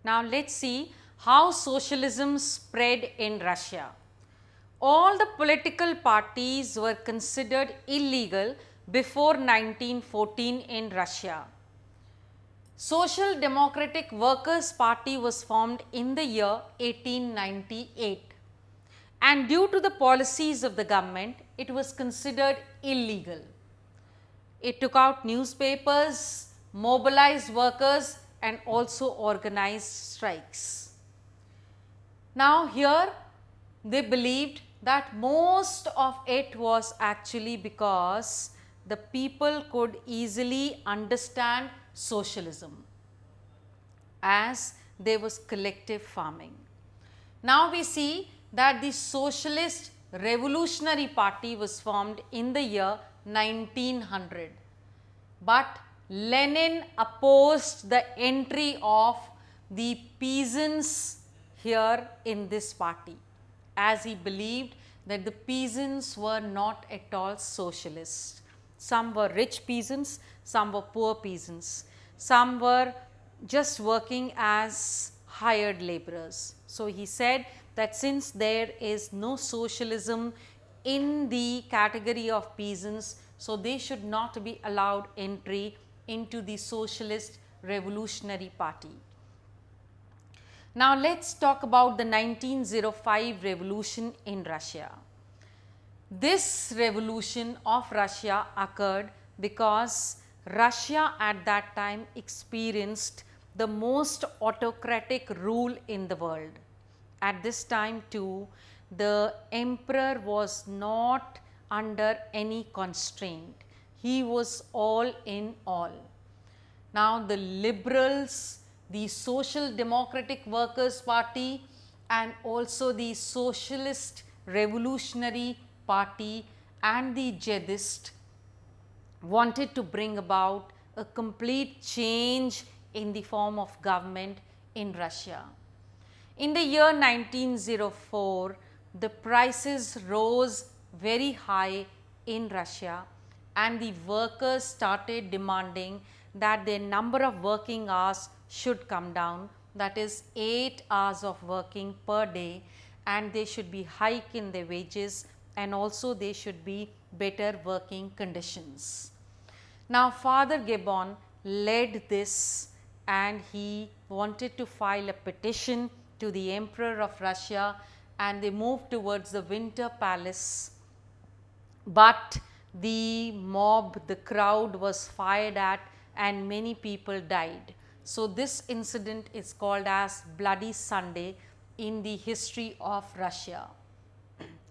Now let's see how socialism spread in Russia. All the political parties were considered illegal before 1914 in Russia. Social Democratic Workers' Party was formed in the year 1898, and due to the policies of the government, it was considered illegal. It took out newspapers, mobilized workers, and also organized strikes. Now here they believed that most of it was actually because the people could easily understand socialism, as there was collective farming. Now we see that the Socialist Revolutionary Party was formed in the year 1900, but Lenin opposed the entry of the peasants here in this party, as he believed that the peasants were not at all socialist. Some were rich peasants, some were poor peasants, some were just working as hired laborers. So he said that since there is no socialism in the category of peasants, so they should not be allowed entry into the Socialist Revolutionary Party. Now let's talk about the 1905 revolution in Russia. This revolution of Russia occurred because Russia at that time experienced the most autocratic rule in the world. At this time too, the emperor was not under any constraint. He was all in all. Now the liberals, the Social Democratic Workers' Party, and also the Socialist Revolutionary Party and the Jihadist wanted to bring about a complete change in the form of government in Russia. In the year 1904, the prices rose very high in Russia, and the workers started demanding that their number of working hours should come down, that is 8 hours of working per day, and they should be hike in their wages, and also they should be better working conditions. Now Father Gibbon led this, and he wanted to file a petition to the Emperor of Russia, and they moved towards the Winter Palace, but the mob, the crowd was fired at and many people died. So this incident is called as Bloody Sunday in the history of Russia.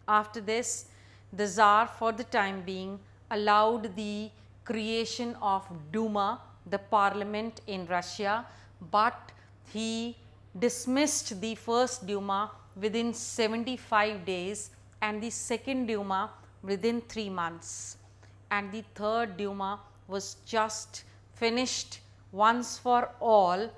After this, the Tsar for the time being allowed the creation of Duma, the parliament in Russia, but he dismissed the first Duma within 75 days and the second Duma within 3 months, and the third Duma was just finished once for all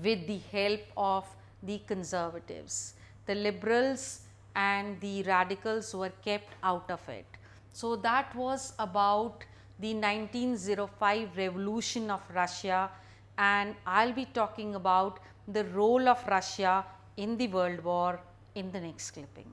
with the help of the conservatives. The liberals and the radicals were kept out of it. So that was about the 1905 revolution of Russia, and I'll be talking about the role of Russia in the World War in the next clipping.